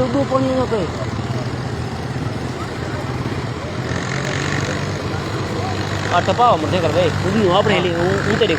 udah poninya pe. Ada apa? Mesti kerja. Udah apa nih? Udah deh.